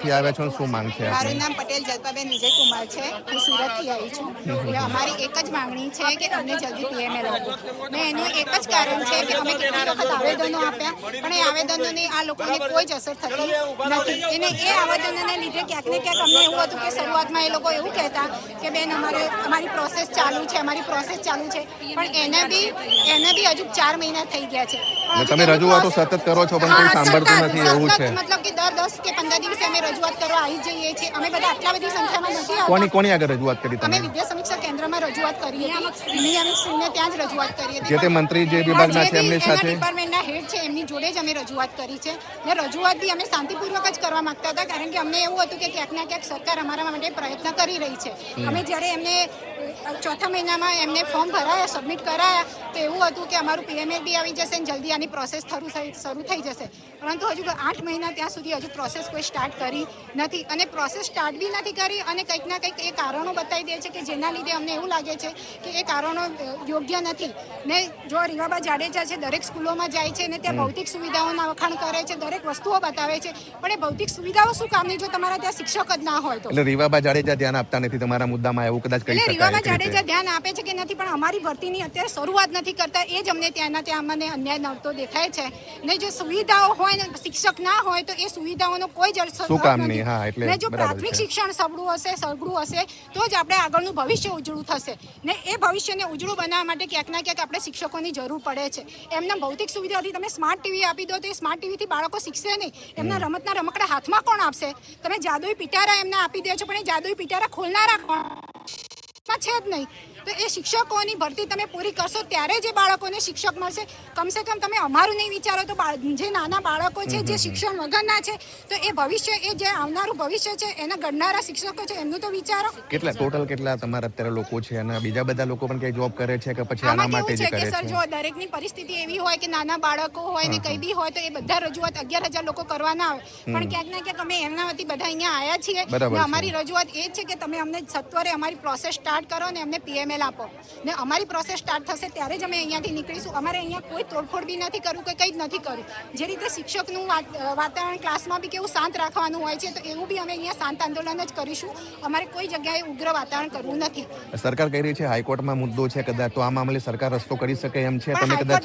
થી આવ્યા છો શું માંગ છે? મારું નામ પટેલ જલ્પાબેન વિજયકુમાર છે. હું સુરતથી આવી છું. અમારી એક જ માંગણી છે કે અમને જલ્દી પીએમએલ આપો ને એનું એક જ કારણ છે કે અમે કેટલી વખત આવેદનો આપ્યા પણ એ આવેદનોની આ લોકોને કોઈ જ અસર થતી નથી. એને એ આવેદનોને લીધે ક્યાંક ને ક્યાંક અમને એવું હતું કે શરૂઆતમાં એ લોકો એવું કહેતા કે બેન અમારી પ્રોસેસ ચાલુ છે, અમારી પ્રોસેસ ચાલુ છે, પણ એને બી હજુ 4 મહિના થઈ ગયા છે. તમે રજૂઆતો સતત કરો છો પણ કોઈ સાંભળતું નથી એવું છે? મતલબ કે દર 10 કે 15 દિવસે અમે રજૂઆત કરવા આવી જઈએ છીએ. અમે બધા આટલા બધી સંખ્યામાં નથી આવતા. કોની આગળ રજૂઆત કરી તમે? અમે વિદ્યા સમીક્ષા કેન્દ્રમાં રજૂઆત કરી હતી. નિયામકશ્રીને ત્યાં જ રજૂઆત કરી હતી. જે તે મંત્રી જે વિભાગના છે એમની સાથે ડિપાર્ટમેન્ટના હેડ છે એમની જોડે જ અમે રજૂઆત કરી છે ને રજૂઆત બી અમે શાંતિપૂર્વક જ કરવા માંગતા હતા કારણ કે અમને એવું હતું કે ક્યાંક ના ક્યાંક સરકાર અમારા માટે પ્રયત્ન કરી રહી છે. અમે જ્યારે એમને 4થા મહિનામાં એમને ફોર્મ ભરાયા, સબમિટ કરાયા તો એવું હતું કે અમારું પીએમએલ બી આવી જશે ને જલ્દી આની પ્રોસેસ શરૂ થઈ જશે, પરંતુ હજુ 8 મહિના ત્યાં સુધી હજુ પ્રોસેસ કોઈ સ્ટાર્ટ કરી નથી અને પ્રોસેસ સ્ટાર્ટ બી નથી કરી અને કંઈક ના કંઈક એ કારણો બતાવી દે છે કે જેના લીધે અમને એવું લાગે છે કે એ કારણો યોગ્ય નથી. ને જો રીવાબા જાડેજા છે દરેક સ્કૂલોમાં જાય છે ને ત્યાં ભૌતિક સુવિધાઓના વખાણ કરે છે, દરેક વસ્તુઓ બતાવે છે, પણ એ ભૌતિક સુવિધાઓ શું કામની જો તમારા ત્યાં શિક્ષક જ ના હોય તો? એટલે રીવાબા જાડેજા ધ્યાન આપતા નથી તમારા મુદ્દામાં એવું કદાચ કહી શકાય? રીવાબા જાડેજા ધ્યાન આપે છે કે નથી પણ અમારી ભરતીની અત્યારે શરૂઆત નથી કરતા એ જ અમને ત્યાં અમને અન્યાય નડતો દેખાય છે. ને જો સુવિધાઓ હોય ને શિક્ષક ના હોય તો એ સુવિધાઓનો કોઈ જ અર્થ નથી. ને જો પ્રાથમિક શિક્ષણ સગડું હશે તો જ આપણે આગળનું ભવિષ્ય ઉજળું થશે ને એ ભવિષ્યને ઉજળું બનાવવા માટે ક્યાંક ના ક્યાંક આપણે શિક્ષકોની જરૂર પડે છે. એમના ભૌતિક સુવિધાથી તમે સ્માર્ટ ટીવી આપી દો તો એ સ્માર્ટ ટીવીથી બાળકો શીખશે નહીં. એમના રમતના રમકડા હાથમાં કોણ આપશે? તમે જાદુઈ પિટારા એમને આપી દો છો પણ એ જાદુઈ પિટારા ખોલનારા કોણ છે જ નહીં. તો એ શિક્ષકોની ભરતી તમે પૂરી કરશો ત્યારે જે બાળકોને શિક્ષક મળશે. કમસે કમ તમે અમારું નહીં વિચારો તો જે નાના બાળકો છે જે શિક્ષણ વગરના છે તો એ ભવિષ્ય એ જે આવનારું ભવિષ્ય છે એના ઘડનારા શિક્ષકો છે એમનું તો વિચારો. કેટલા તમારા અત્યારે લોકો છે અને બીજા બધા લોકો પણ કઈ જોબ કરે છે કે પછી આના માટે જ કરે છે? સર જો દરેકની પરિસ્થિતિ એવી હોય કે નાના બાળકો હોય ને કઈ બી હોય તો એ બધા રજૂઆત 11,000 લોકો કરવાના આવે પણ ક્યાંક ના ક્યાંક અમે એમના વતી બધા અહીંયા આવ્યા છીએ ને અમારી રજૂઆત એ છે કે તમે અમને સત્વરે અમારી પ્રોસેસ સ્ટાર્ટ કરો ને અમને પીએમએલ આપો ને અમારી પ્રોસેસ સ્ટાર્ટ થશે ત્યારે જ અમે અહીંયાથી નીકળીશું. અમારે અહીંયા કોઈ તોડફોડ બી નથી કરવું કે કંઈ જ નથી કરવું. જે રીતે શિક્ષકનું વાતાવરણ ક્લાસમાં બી કેવું શાંત રાખવાનું હોય છે તો એવું બી અમે અહીંયા શાંત આંદોલન જ કરીશું. અમારે કોઈ જગ્યાએ ઉગ્ર વાતાવરણ કરવું નથી. સરકાર કહી રહી છે હાઈકોર્ટમાં મુદ્દો છે કદાચ તો આ મામલે સરકાર રસ્તો કરી શકે એમ છે? તમે કદાચ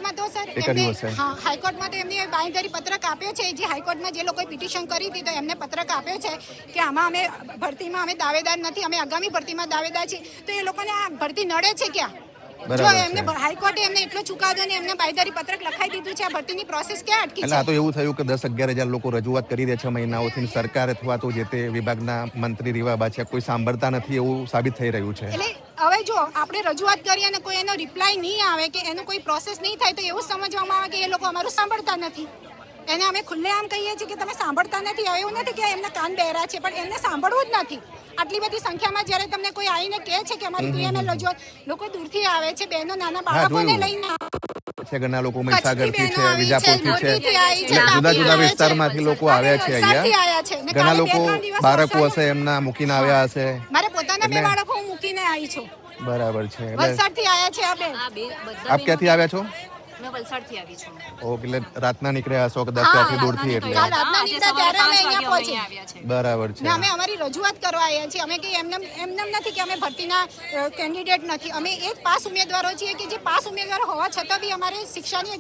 હાઈકોર્ટમાં તો એમને બાંયધરી પત્રક આપ્યો છે. જે હાઈકોર્ટમાં જે લોકોએ પિટિશન કરી હતી તો એમને પત્રક આપ્યો છે કે આમાં અમે ભરતીમાં અમે દાવેદાર નથી, અમે આગામી ભરતીમાં દાવેદાર છીએ. તો એ લોકોને આ ભરતી નડે છે ક્યાં? જો એમને હાઈકોર્ટે એમને એટલો ચુકાદો ને એમને બાંયધરી પત્રક લખાઈ દીધું છે, આ ભરતીની પ્રોસેસ ક્યાં અટકી છે? એટલે આ તો એવું થયું કે 10-11,000 લોકો રજૂઆત કરી દે છે મહિનાઓથી, સરકાર અથવા તો જે તે વિભાગના મંત્રી રીવાબા છે કોઈ સાંભળતા નથી એવું સાબિત થઈ રહ્યું છે. એટલે હવે જો આપણે રજૂઆત કરીએ અને કોઈ એનો રિપ્લાય નહીં આવે કે એનો કોઈ પ્રોસેસ નહીં થાય તો એવું સમજવામાં આવે કે એ લોકો અમારું સાંભળતા નથી. એને અમે ખુલ્લેઆમ કહીએ છીએ કે તમે સાંભળતા નથી. હવે એવું નથી કે એમના કાન બહેરા છે પણ એમને સાંભળવું જ નથી. આટલી બધી સંખ્યામાં જ્યારે તમને કોઈ આવીને કહે છે કે અમારી પીએમએલ રજૂઆત, લોકો દૂરથી આવે છે, બહેનો નાના બાળકોને લઈને છે, ઘણા લોકો મહીસાગરથી છે, વિજાપુરથી છે, જુદા જુદા વિસ્તારમાંથી લોકો આવ્યા છે અહીંયા. ઘણા લોકો બાળકો હશે એમના મૂકીને આવ્યા હશે. મારે પોતાના 2 બાળકો હું મૂકીને આવી છું. બરાબર છે. વલસાડથી આવ્યા છે આ બેન. આપ ક્યાંથી આવ્યા છો? मैं वलसाडથી આવી છું. ઓકે, એટલે રાતના નીકળ્યા હશો કદાચ ત્યાંથી દૂરથી એટલે રાતના નીકળ્યા ત્યારે અમે અહીંયા પહોંચ્યા છે. બરાબર છે. અમે અમારી રજૂઆત કરવા આવ્યા છીએ. અમે કે એમનેમ નથી કે અમે ભરતીના કેન્ડિડેટ નથી. અમે એક પાસ ઉમેદવારો છીએ કે જે પાસ ઉમેદવારો હોવા છતાં બી અમારે શિક્ષાની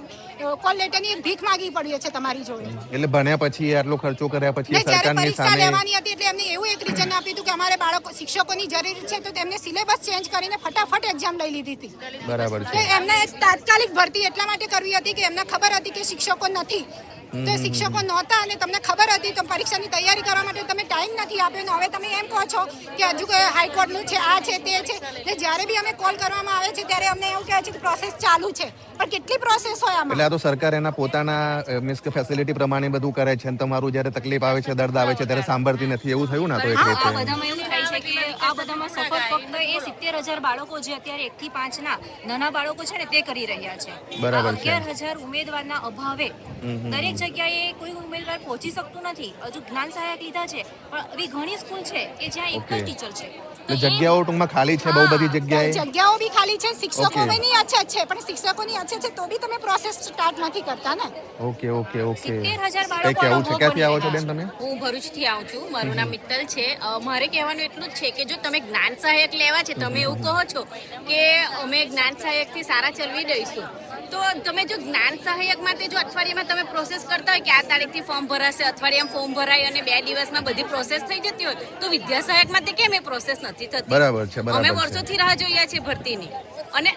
કોલ લેટરની એક ભીખ માંગવી પડી છે તમારી જોડે. એટલે ભણ્યા પછી આટલો ખર્ચો કર્યા પછી સરકારની પરીક્ષા લેવાની હતી એટલે એમને એવું એક રીઝન આપ્યું હતું કે અમારે બાળકો શિક્ષકોની જરૂર છે તો તેમને સિલેબસ ચેન્જ કરીને ફટાફટ એક્ઝામ લઈ લીધી હતી. બરાબર છે. એમને તાત્કાલિક ભરતી એટલા માટે કરવી હતી કે એમને ખબર હતી કે શિક્ષકો નથી. તો શિક્ષકો નહોતા અને તમને ખબર હતી તો પરીક્ષાની તૈયારી કરવા માટે તમે ટાઈમ નથી આપ્યો. હવે તમે એમ કહો છો કે હજુ હાઈકોર્ટનું છે, આ છે, તે છે. ને જ્યારે બી અમે કોલ કરવામાં આવે છે ત્યારે અમને એવું કહે છે કે પ્રોસેસ ચાલુ છે, પણ કેટલી પ્રોસેસ હોય આમાં? એટલે આ તો સરકાર એના પોતાના મીન્સ કે ફેસિલિટી પ્રમાણે બધું કરે છે અને તમારું જ્યારે તકલીફ આવે છે, દર્દ આવે છે ત્યારે સાંભળતી નથી એવું થયું ને? તો એક રીતે બધામાં એવું થાય છે છે કે આ બધામાં સફર ફક્ત એ 70,000 બાળકો જે અત્યારે 1 થી 5 ના નાના બાળકો છે ને તે કરી રહ્યા છે. બરાબર છે. 11,000 ઉમેદવારના અભાવે દરેક જગ્યાએ કોઈ ઉમેદવાર પહોંચી શકતું નથી. હજુ જ્ઞાન સહાયક લીધા છે પણ એવી ઘણી સ્કૂલ છે કે જ્યાં એક જ ટીચર છે. એટલે જગ્યાઓ ટૂંકમાં ખાલી છે બહુ બધી જગ્યાએ. જગ્યાઓ બી ખાલી છે, શિક્ષકોની અછત છે, પણ શિક્ષકોની અછત છે તો બી તમે પ્રોસેસ સ્ટાર્ટ નથી કરતા ને. Okay okay okay. 70,000 કઈ કેવું છે? ક્યાંથી આવો છો બેન તમે? હું ભરૂચથી આવું છું. મારું નામ મિત્તલ છે. મારે કહેવાનું એટલું જ છે કે જો તમે જ્ઞાન સહાયક લેવા છે, તમે એવું કહો છો કે અમે જ્ઞાન સહાયકથી સારા ચલવી દઈશું, તો તમે જો જ્ઞાન સહાયક માટે જો અઠવાડિયામાં તમે પ્રોસેસ કરતા હોય કે આ તારીખથી ફોર્મ ભરાશે, અઠવાડિયામાં ફોર્મ ભરાય અને 2 દિવસમાં બધી પ્રોસેસ થઈ જતી હોય, તો વિદ્યા સહાયક માટે કેમ એ પ્રોસેસ નથી થતી? બરાબર છે, બરાબર અમે છે. વર્ષોથી રાહ જોઈએ છીએ ભરતીની અને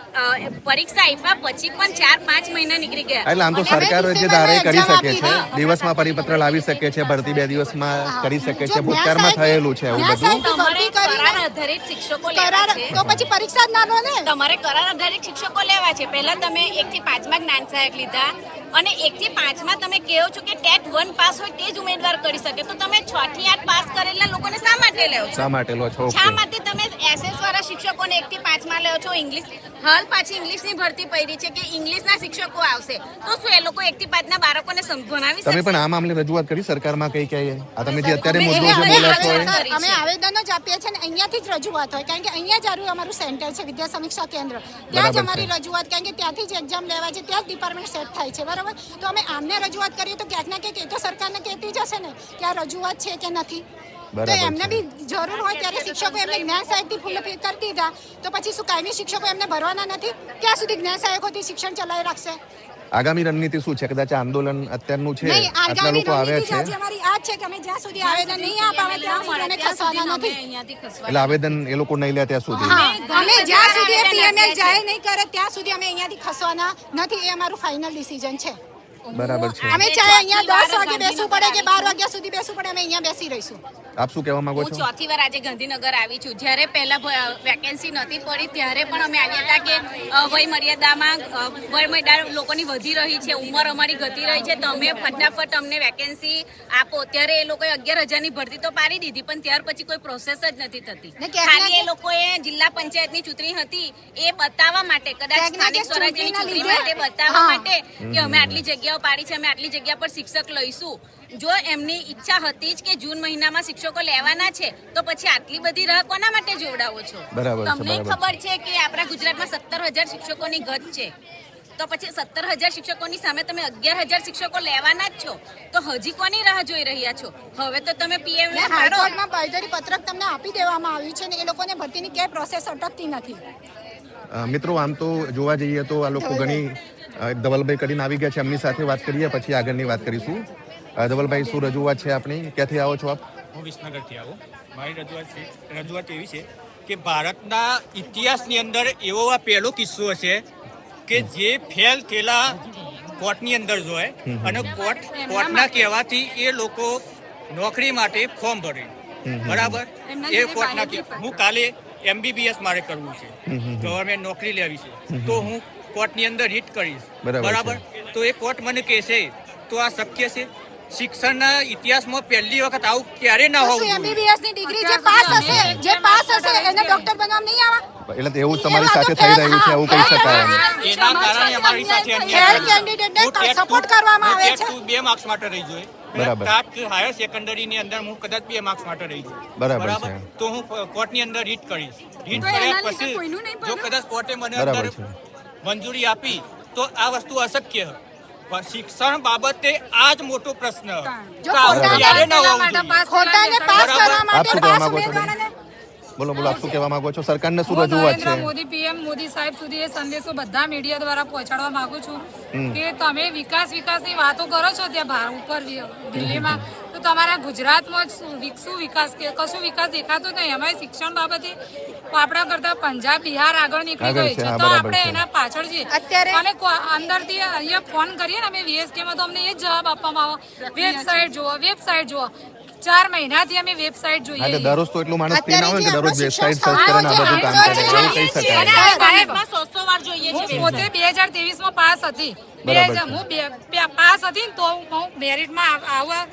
પરીક્ષા આપ્યા પછી પણ 4-5 મહિના નીકળી ગયા. એટલે આમ તો સરકાર જે ધારે કરી શકે છે, દિવસમાં પરિપત્ર લાવી શકે છે, ભરતી 2 દિવસમાં કરી શકે છે, ભૂતકાળમાં થયેલું છે એવું બધું. તમારે કરાર આધારિત શિક્ષકો લેવા છે, તો પછી પરીક્ષા જ ના લો ને. તમારે કરાર આધારિત શિક્ષકો લેવા છે. પહેલા તમે 1 થી 5 માં જ્ઞાન સહાયક લીધા અને 1 થી 5 માં તમે કહો છો કે ટેટ 1 પાસ હોય તે જ ઉમેદવાર કરી શકે, તો તમે 6 થી 8 પાસ કરેલા લોકોને શા માટે લેવો છો? શા માટે લો છો? શા માટે તમે એસએસ વાળા શિક્ષકોને 1 થી 5 માં લેવો છો? ઇંગ્લિશ હાલ પાછી ઇંગ્લિશની ભરતી પડી છે કે ઇંગ્લિશના શિક્ષકો આવશે, તો શું એ લોકો 1 થી 5 ના બાળકોને ભણાવી તમે શકશે? પણ આ મામલે રજૂઆત કરી સરકારમાં કઈ કઈ? આ તમે જે અત્યારે મુદ્દો જે બોલ્યા છો એ અમે આવેદનો જ આપીએ છીએ ને અહીંયાથી જ રજૂઆત હોય, કારણ કે અહીંયા જ અમારું સેન્ટર છે વિદ્યા સમીક્ષા કેન્દ્ર, ત્યાં જ બરાબર અમારી છે. રજૂઆત, કારણ કે ત્યાંથી જ એક્ઝામ લેવાય છે, ત્યાં જ ડિપાર્ટમેન્ટ સેટ થાય છે, બરાબર. તો અમે આમને રજૂઆત કરીએ તો ક્યાંક ના ક્યાંક એ તો સરકારને કહેતી જ હશે ને કે આ રજૂઆત છે કે નથી. તો બરાબર એમને છે. બી જરૂર હોય ત્યારે શિક્ષકો એમને જ્ઞાન સહાયકથી ફૂલ કરી દીધા, તો પછી શું કાયમી શિક્ષકો એમને ભરવાના નથી? ક્યાં સુધી જ્ઞાન સહાયકોથી શિક્ષણ ચલાવી રાખશે? આગામી રણનીતિ શું છે? કદાચ આંદોલન અત્યારનું છે, નહીં, આટલા આગામી લોકો આવ્યા રણનીતિ છે, આજે અમારી આ જ છે કે અમે જ્યાં સુધી આવેદન નહીં અપાવે ત્યાં સુધી અમે ખસવાના નથી. એટલે આવેદન એ લોકો નહીં લે ત્યાં સુધી. હા, અમે જ્યાં સુધી પીએમએલ જાહેર નહીં કરે ત્યાં સુધી અમે અહીંયાથી ખસવાના નથી. એ અમારું ફાઇનલ ડિસિઝન છે. બરાબર છે. અમે ચાહે અહીંયા 10 વાગે બેસવું પડે કે 12 વાગ્યા સુધી બેસવું પડે, અમે અહીંયા બેસી રહીશું. આપ શું કહેવા માંગો હું છો? 4થી વાર આજે ગાંધીનગર આવી છું. જ્યારે પહેલા વેકેન્સી નહોતી પડી ત્યારે પણ અમે આવ્યા હતા કે વય મર્યાદામાં લોકોની વધી રહી છે, ઉંમર અમારી ઘટી રહી છે, તમે ફટાફટ અમને વેકેન્સી આપો. ત્યારે એ લોકોએ 11,000ની ભરતી તો પાડી દીધી, પણ ત્યાર પછી કોઈ પ્રોસેસ જ નથી થતી. ખાલી એ લોકોએ જિલ્લા પંચાયતની ચૂંટણી હતી એ બતાવવા માટે, કદાચ સ્થાનિક સ્વરાજ્યની ચૂંટણી માટે બતાવવા માટે કે અમે આટલી જગ્યાઓ પાડી છે, અમે આટલી જગ્યા પર શિક્ષક લઈશું. જો એમની ઈચ્છા હતી જ કે જૂન મહિનામાં શિક્ષકો લેવાના છે, તો પછી આટલી બધી રાહ કોના માટે જોવડાવો છો? બરાબર છે, તમને બરાબર. ખબર છે કે આપણા ગુજરાતમાં 17,000 શિક્ષકોની ઘટ છે, તો પછી 17,000 શિક્ષકોની સામે તમે 11,000 શિક્ષકો લેવાના જ છો, તો હજી કોની રાહ જોઈ રહ્યા છો? હવે તો તમે પીએમ હાઈકોર્ટમાં બાંયધરી પત્રક તમને આપી દેવામાં આવ્યું છે ને એ લોકોને ભરતીની ક્યાંય પ્રોસેસ અટકતી નથી. મિત્રો આમ તો જોવા જઈએ તો આ લોકો ઘણી ધવલભાઈ કરીને આવી ગયા છે, એમની સાથે વાત કરીએ પછી આગળની વાત કરીશું. ધવલભાઈ, શું રજૂઆત છે આપની? ક્યાંથી આવો છો આપ? હું વિસનગરથી આવું. મારી રજૂઆત એવી છે કે ભારતના ઇતિહાસની અંદર એવો આ પહેલો કિસ્સો હશે કે જે ફેલ થયેલા કોર્ટની અંદર જોય અને કોર્ટના કહેવાથી એ લોકો નોકરી માટે ફોર્મ ભરે, બરાબર. એ કોર્ટના હું કાલે MBBS મારે કરવું છે, ગવર્મેન્ટ નોકરી લેવી છે, તો હું કોર્ટની અંદર રીટ કરીશ, બરાબર. તો એ કોર્ટ મને કહેશે તો આ શક્ય છે? શિક્ષણના ઇતિહાસમાં પહેલી વખત આવું ક્યારે ના હોવું જોઈએ. MBBS ની ડિગ્રી જે પાસ હશે એને ડોક્ટર બનવા નહીં આવે. એટલે એવું જ તમારી સાથે થઈ રહ્યું છે એવું કહી શકાય એમ. એના કારણે અમારી સાથે ફેલ કેન્ડિડેટને સપોર્ટ કરવામાં આવે છે. 2 માર્ક્સ માટે રહી જોઈએ. બરાબર. હાયર સેકન્ડરી ની અંદર હું કદાચ 2 માર્ક્સ માટે રહી જોઈએ, બરાબર છે. તો હું કોર્ટની અંદર રીટ કરીશ. રીટ કર્યા પછી જો કદાચ કોર્ટે મને બરાબર અંદર છે. મંજૂરી આપી તો આ વસ્તુ અશક્ય. પણ શિક્ષણ બાબતે આ જ મોટો પ્રશ્ન જો ક્યારે ના હોવું જોઈએ. ખોટાને પાસ કરવા આપ શું માટે કહેવા પાસ માંગો છો? ઉમેદવારોને બોલો બોલો, આપ શું કહેવા માંગો છો? સરકારને શું હું રજૂઆત નરેન્દ્ર છે? મોદી પીએમ મોદી સાહેબ સુધી એ સંદેશો બધા મીડિયા દ્વારા પહોંચાડવા માંગુ છું કે તમે વિકાસની વાતો કરો છો ત્યાં ઉપર દિલ્હીમાં, તો તમારા ગુજરાતમાં શું વિકાસ કે કશું વિકાસ દેખાતો નહીં. અમારે શિક્ષણ બાબતે આપણા કરતા પંજાબ બિહાર આગળ નીકળી આગળ ગઈ છે, છે, હા, તો બરાબર આપણે છે. એના પાછળ છીએ. અત્યારે- અને અંદરથી અહીંયા ફોન કરીએ ને અમે VSK માં, તો અમને એ જ જવાબ આપવામાં આવે વેબસાઇટ જુઓ. 4 મહિનાથી અમે વેબસાઇટ હા, જોઈએ. તો દરરોજ તો એટલું માણસ પીના હોય કે અત્યારે દરરોજ જે વેબસાઇટ આપણું સર્ચ કરે ને આ બધું કામ કરે, શિક્ષણ એવું કહી શકાય. અને આ ભારતમાં 100 વાર જોઈએ હું છે. પોતે 2023 માં પાસ હતી. બરાબર છે. હું પાસ હતી ને તો હું મેરિટમાં આવવા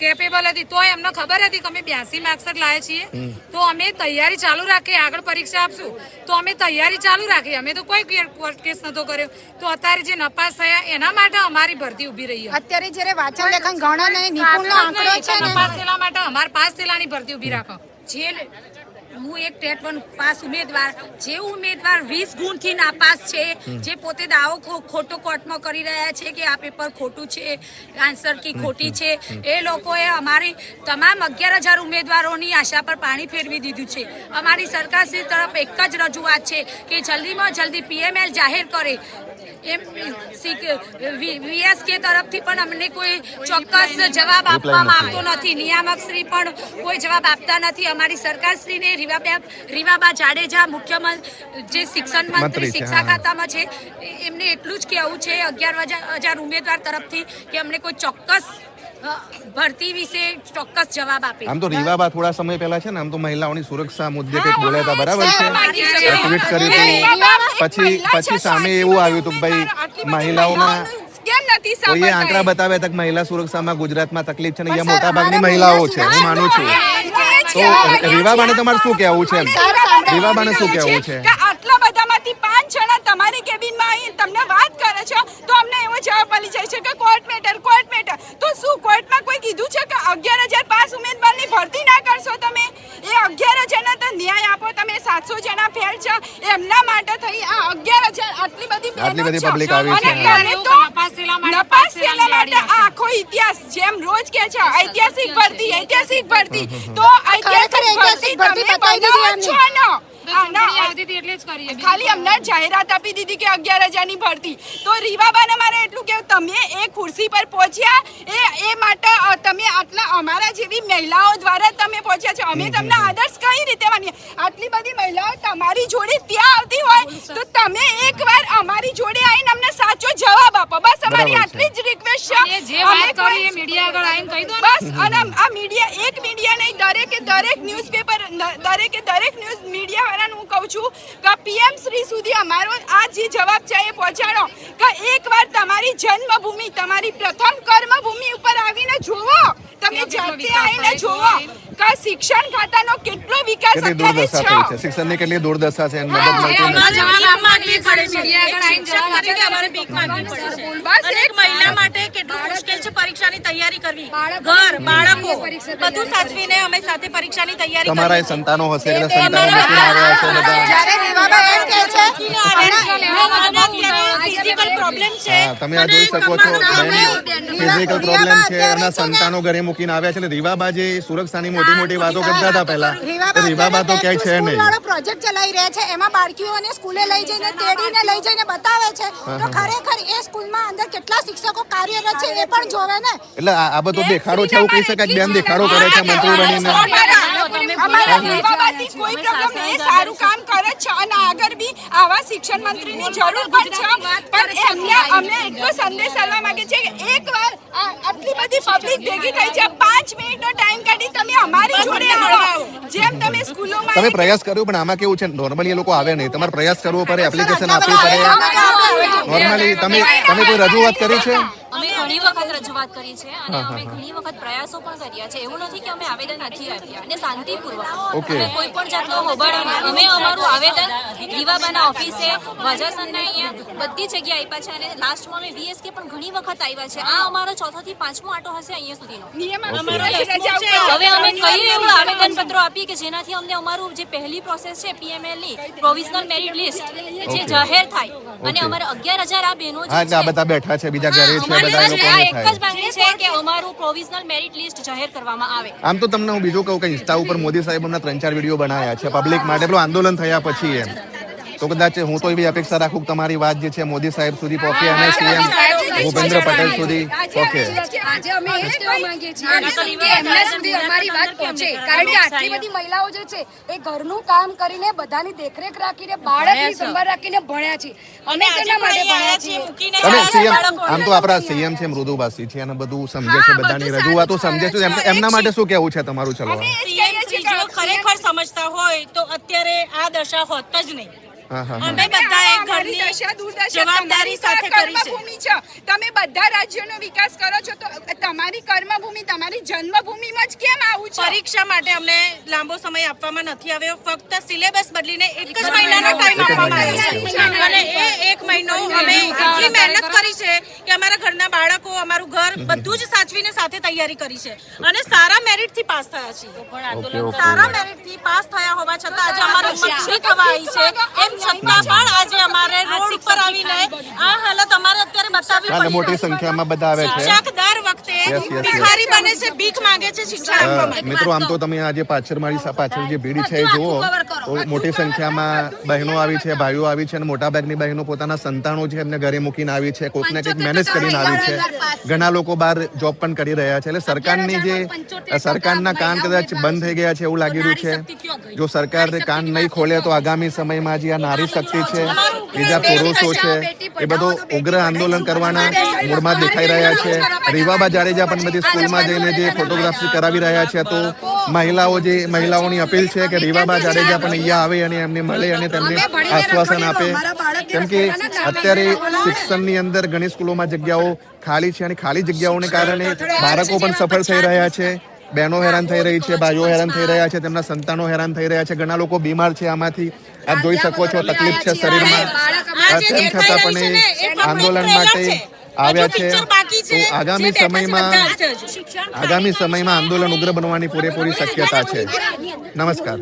કેપેબલ હતી તો એમને ખબર હતી કે અમે 82 માર્ક્સ જ લાયા છીએ તો અમે તૈયારી ચાલુ રાખી આગળ પરીક્ષા આપશું તો અમે તૈયારી ચાલુ રાખી અમે તો કોઈ કોર્ટ કેસ નતો કર્યો તો અત્યારે જે નપાસ થયા એના માટે અમારી ભરતી ઊભી રહી અત્યારે જ્યારે વાંચન લેખન ગણન અને નિપુણનો આંકડો છે ને નપાસ થયેલા માટે અમારે પાસ થયેલાની ભરતી ઊભી રાખો જે હું એક ટેટ 1 પાસ ઉમેદવાર જે ઉમેદવાર 20 ગુણથી નાપાસ છે જે પોતે દાવો ખોટો કોર્ટમાં કરી રહ્યા છે કે આ પેપર ખોટું છે આન્સર કી ખોટી છે એ લોકોએ અમારી તમામ 11,000 ઉમેદવારોની આશા પર પાણી ફેરવી દીધું છે અમારી સરકારશ્રી તરફ એક જ રજૂઆત છે કે જલ્દીમાં જલ્દી PML જાહેર કરે એમ VSK તરફથી પણ અમને કોઈ ચોક્કસ જવાબ આપવામાં આવતો નથી નિયામક શ્રી પણ કોઈ જવાબ આપતા નથી અમારી સરકારશ્રીને રીવાબા જાડેજા મુખ્યમંત્રી જે શિક્ષણ મંત્રી શિક્ષા ખાતામાં છે એમને એટલું જ કહેવું છે 11,000 ઉમેદવાર તરફથી કે અમને કોઈ ચોક્કસ ભરતી વિશે ચોક્કસ જવાબ આપે આમ તો રીવાબા થોડા સમય પહેલા છે ને આમ તો મહિલાઓની સુરક્ષા મુદ્દે કંઈક બોલ્યા હતા બરાબર છે ટ્વીટ કર્યું હતું પછી સામે એવું આવ્યું હતું ભાઈ મહિલાઓના કોઈએ આંકડા બતાવ્યા હતા કે મહિલા સુરક્ષામાં ગુજરાતમાં તકલીફ છે ને અહીંયા મોટા ભાગની મહિલાઓ છે હું માનું છું તો રીવાબાને તમારે શું કહેવું છે રીવાબાને શું કહેવું છે આટલા બધામાંથી 5 જણા તમારી કેબિનમાં આવી તમને વાત કરે છે તો અમને એવો જવાબ મળી જાય છે કે કોર્ટ મેટર તો શું કોર્ટમાં કોઈ કીધું છે કે 11,000 પાસ ઉમેદવારની ભરતી ના કરશો તમે એ 11,000 તો ન્યાય આપો તમે 700 જણા ફેલ છે એમના માટે થઈ આ 11,000 આટલી બધી પબ્લિક આવી છે નપાસ થયેલા માટે આખો ઇતિહાસ જેમ રોજ કે છે ઐતિહાસિક ભરતી તો ઐતિહાસિક ભરતી તમે બનાવો છો ને ખાલી અમને જાહેરાત આપી દીધી કે 11,000 ની ભરતી તો રીવાબાને મારે એટલું કે તમે એ ખુરશી પર પહોંચ્યા એ માટે તમે આટલા અમારા જેવી મહિલાઓ દ્વારા તમે પહોંચ્યા છો અમે તમને આદર્શ કઈ રીતે માનીએ આટલી બધી મહિલાઓ તમારી જોડે ત્યાં આવતી હોય તો તમે એકવાર અમારી જોડે આવીને અમને સાચો જવાબ આપો બસ અમારી આટલી જ રિક્વેસ્ટ છે જે વાત કરી એ મીડિયા આગળ આવીને કહી દો બસ અને આ મીડિયા નહીં દરેક ન્યૂઝપેપર દરેક ન્યૂઝ મીડિયા વાળાને હું કહું છું કે PM શ્રી સુધી અમારો આ જે જવાબ છે એ પહોંચાડો કે એકવાર તમારી જન્મભૂમિ તમારી પ્રથમ કર્મભૂમિ ઉપર આવીને જોવો તમે જાતે આવીને જોવો કે શિક્ષણ ખાતાનો કેટલો વિકાસ કેટલી દુર્દશા થઈ છે શિક્ષણની કેટલી દુર્દશા છે મદદ મળતી નથી એક મહિલા માટે કેટલું મુશ્કેલ છે પરીક્ષાની તૈયારી કરવી ઘર બાળકો બધું સાચવીને અમે સાથે પરીક્ષાની તૈયારી તમારા સંતાનો હશે એટલે સંતાનો મૂકીને આવ્યા છે બધા જ્યારે રીવાબા એમ કહે છે ફિઝિકલ પ્રોબ્લેમ છે તમે આ જોઈ શકો છો ફિઝિકલ પ્રોબ્લેમ છે એના સંતાનો ઘરે મૂકીને આવ્યા છે એટલે રીવાબા જે સુરક્ષાની મોટી વાતો કરતા હતા પહેલા રીવાબા તો ક્યાંય છે નહીં પ્રોજેક્ટ ચલાવી રહ્યા છે એમાં બાળકીઓને સ્કૂલે લઈ જઈને તેડીને લઈ જઈને બતાવે છે તો ખરેખર એ સ્કૂલમાં અંદર કેટલા શિક્ષકો કાર્યરત છે એ પણ જોવે ને એટલે આ બધો દેખાડો છે એવું કહી શકાય કે બેન દેખાડો કરે છે મંત્રી બનીને અમારા રીવાબાથી કોઈ પ્રોબ્લેમ નહીં સારું કામ કરે છે અને આગળ બી આવા શિક્ષણ મંત્રીની જરૂર પણ છે પણ એમને અમને એટલો સંદેશ આપવા માંગે છે કે એકવાર આટલી બધી પબ્લિક ભેગી થઈ છે 5 મિનિટનો ટાઈમ કાઢી તમે અમારી જોડે આવો જેમ તમે સ્કૂલોમાં તમે પ્રયાસ કર્યો પણ આમાં કેવું છે નોર્મલી એ લોકો આવે નહીં તમારે પ્રયાસ કરવો પડે એપ્લિકેશન આપવી પડે નોર્મલી તમે કોઈ રજૂઆત કરી છે અમે ઘણી વખત રજૂઆત કરી છે અને અમે ઘણી વખત પ્રયાસો પણ કર્યા છે એવું નથી કે અમે આવેદન નથી આપ્યા અને શાંતિપૂર્વક અમે કોઈ પણ જાતનો હોબાળો નહીં અમે અમારું આવેદન રીવાબાના ઓફિસે વજાસનના અહીંયા બધી જગ્યાએ આપ્યા છે અને લાસ્ટમાં અમે VSK પણ ઘણી વખત આવ્યા છે આ અમારો ચોથો થી પાંચમો આટો હશે અહીંયા સુધીનો હવે અમે કઈ એવું આવેદન પત્રો આપીએ કે જેનાથી અમને અમારું જે પહેલી પ્રોસેસ છે PML ની પ્રોવિઝનલ મેરિટ લિસ્ટ જે જાહેર થાય અને અમારે 11,000 આ બહેનો હા એટલે આ બધા બેઠા છે બીજા ઘરે છે બધા લોકો એક જ માંગણી છે કે અમારું પ્રોવિઝનલ મેરિટ લિસ્ટ જાહેર કરવામાં આવે આમ તો તમને હું બીજું કહું કે ઇન્સ્ટા ઉપર મોદી સાહેબ હમણાં 3-4 વિડીયો બનાવ્યા છે પબ્લિક માટે પેલું આંદોલન થયા પછી એમ તો કદાચ હું તો એવી અપેક્ષા રાખું કે તમારી વાત જે છે મોદી સાહેબ સુધી પહોંચે અને CM ભૂપેન્દ્ર પટેલ સુધી પહોંચે આજે અમે એ જ કહેવા માંગીએ છીએ કે એમના સુધી અમારી વાત પહોંચે કારણ કે આટલી બધી મહિલાઓ જે છે એ ઘરનું કામ કરીને બધાની દેખરેખ રાખીને બાળકની સંભાળ રાખીને ભણ્યા છે અમે શેના માટે ભણ્યા છીએ તમે CM આમ તો આપણા CM છે મૃદુભાષી છે અને બધું સમજે છે બધાની રજૂઆતો સમજે છે એમના માટે શું કહેવું છે તમારું ચલો જો ખરેખર સમજતા હોય તો અત્યારે આ દશા હોત જ નહીં અમે બધા એક અમારી ઘરની દશા દુર્દશા જવાબદારી સાથે કરી છે. કર્મભૂમિ છે. તમે બધા રાજ્યોનો વિકાસ કરો છો તો તમારી કર્મભૂમિ તમારી જન્મભૂમિમાં જ કેમ આવું છે? પરીક્ષા માટે અમને લાંબો સમય આપવામાં નથી આવ્યો. ફક્ત સિલેબસ બદલીને એક જ મહિનાનો ટાઈમ આપવામાં આવ્યો છે. અને એ એક મહિનો અમે એટલી મહેનત કરી છે કે અમારા ઘરના બાળકો, અમારું ઘર બધું જ સાચવીને સાથે તૈયારી કરી છે અને સારા મેરિટથી પાસ થયા છીએ. સારા મેરિટથી પાસ થયા હોવા છતાં આજે અમારી મજૂરી થવા આવી છે. એમ છતાં પણ આજે અમારે રોડ ઉપર આવીને આ હાલત અમારે અત્યારે બતાવવી હાલ પડી મોટી રહી છે. સંખ્યામાં બધા આવે છે. શિક્ષક દર વખતે Yes, yes. ભિખારી બને છે, ભીખ માંગે છે શિક્ષા આપવા માટે. મિત્રો આમ તો તમે આજે પાછળ જે ભીડ છે એ જુઓ તો મોટી સંખ્યામાં બહેનો આવી છે, ભાઈઓ આવી છે અને મોટાભાગની બહેનો પોતાના સંતાનો છે એમને ઘરે મૂકીને આવી છે, કોઈકને કંઈક મેનેજ કરીને આવી છે. ઘણા લોકો બહાર જોબ પણ કરી રહ્યા છે. એટલે સરકારના કાન કદાચ બંધ થઈ ગયા છે એવું લાગી રહ્યું છે. જો સરકાર કાન નહીં ખોલે તો આગામી સમયમાં જે આ નારી શક્તિ છે, બીજા પુરુષો છે, એ બધો ઉગ્ર આંદોલન કરવાના મૂડમાં દેખાઈ રહ્યા છે. રીવાબા જાડેજા પણ બધી સ્કૂલમાં જઈને જે ફોટોગ્રાફી કરાવી રહ્યા છે. તો મહિલાઓની અપીલ છે કે રીવાબા જાડેજા પણ અહીંયા આવે અને એમને મળે અને તેમને આશ્વાસન આપે. કેમ કે અત્યારે શિક્ષણની અંદર ઘણી સ્કૂલોમાં જગ્યાઓ ખાલી છે અને ખાલી જગ્યાઓને કારણે બાળકો પણ સફળ થઈ રહ્યા છે, બહેનો હેરાન થઈ રહી છે, ભાઈઓ હેરાન થઈ રહ્યા છે, તેમના સંતાનો હેરાન થઈ રહ્યા છે. ઘણા લોકો બીમાર છે. આમાંથી આપ જોઈ શકો છો તકલીફ છે શરીરમાં. તેમ છતાં પણ એ આંદોલન માટે આવ્યા છે. તો આગામી સમયમાં આંદોલન ઉગ્ર બનવાની પૂરેપૂરી શક્યતા છે. નમસ્કાર.